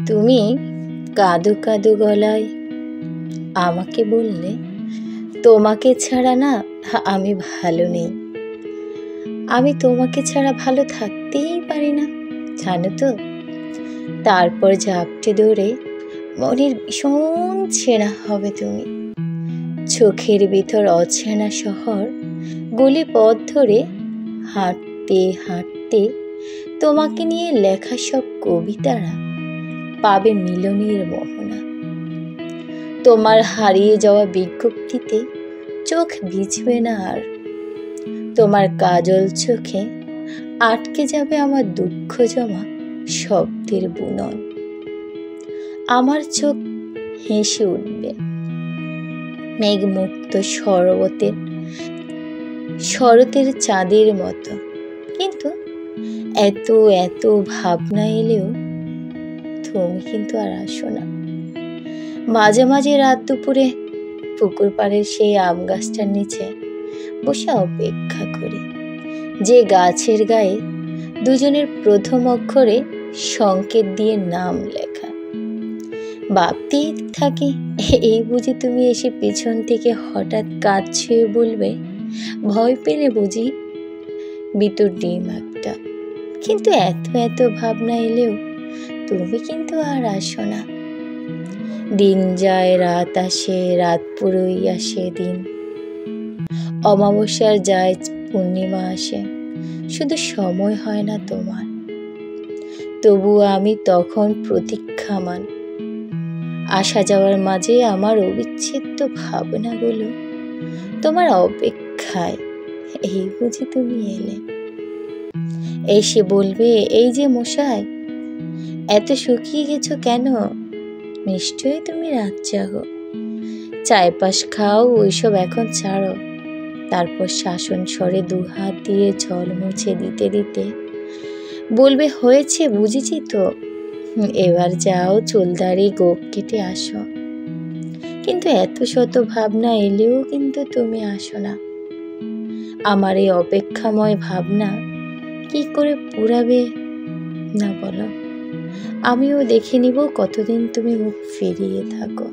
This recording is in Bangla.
তুমি কাঁদো কাঁদো গলায় আমাকে বললে, তোমাকে ছাড়া না আমি ভালো নেই। আমি তোমাকে ছাড়া ভালো থাকতেই পারি না, জানো তো। তারপর ঝাপটে ধরে মনের ভীষণ ছেঁড়া হবে তুমি। চোখের ভিতর অচেনা শহর, গলি পথ ধরে হাঁটতে হাঁটতে তোমাকে নিয়ে লেখা সব কবিতারা পাবে মিলনের মোহনা। তোমার হারিয়ে যাওয়া বিজ্ঞপ্তিতে চোখ ভিজবে না আর। তোমার কাজল চোখে আটকে যাবে আমার দুঃখ জমা শব্দের বুনন। আমার চোখ হেসে উঠবে মেঘমুক্ত শরতের চাঁদের মতো। কিন্তু এত এত ভাবনা এলেও তুমি কিন্তু আর আসো না। মাঝে মাঝে রাত দুপুরে পুকুর পাড়ের সেই আম গাছটার নিচে বসে অপেক্ষা করি, যে গাছের গায়ে দুজনের প্রথম অক্ষরে সংকেত দিয়ে নাম লেখা। ভাবতেই থাকি, এই বুঝি তুমি এসে পিছন থেকে হঠাৎ কাঁধ ছুঁয়ে বলবে, ভয় পেলে বুঝি ভিতর ডিম একটা। কিন্তু এত এত ভাবনা এলেও তুমি কিন্তু আর আসো না। দিন যায় রাত আসে, রাত পুরোই আসে দিন। অমাবস্যার যায় পূর্ণিমা আসে, শুধু সময় হয় না তোমার। তবুও আমি তখন প্রতীক্ষামান, আসা যাওয়ার মাঝে আমার অবিচ্ছেদ্য ভাবনাগুলো তোমার অপেক্ষায়। এই বুঝি তুমি এলে, এসে বলবে, এই যে মশাই, এত শুকিয়ে গেছো কেন? নিশ্চয়ই তুমি রাত জাগো। চায় পাশ খাও, ওইসব এখন ছাড়ো। তারপর শাসন স্বরে দুহাত দিয়ে জল মুছে দিতে দিতে বলবে, হয়েছে বুঝেছি তো, এবার যাও চুলদাড়ি গোঁফ কেটে আসো। কিন্তু এত শত ভাবনা এলেও কিন্তু তুমি আসো না। আমার এই অপেক্ষাময় ভাবনা কি করে পুরাবে না বলো? আমিও দেখে নিব কতদিন তুমি মুখ ফিরিয়ে থাকো।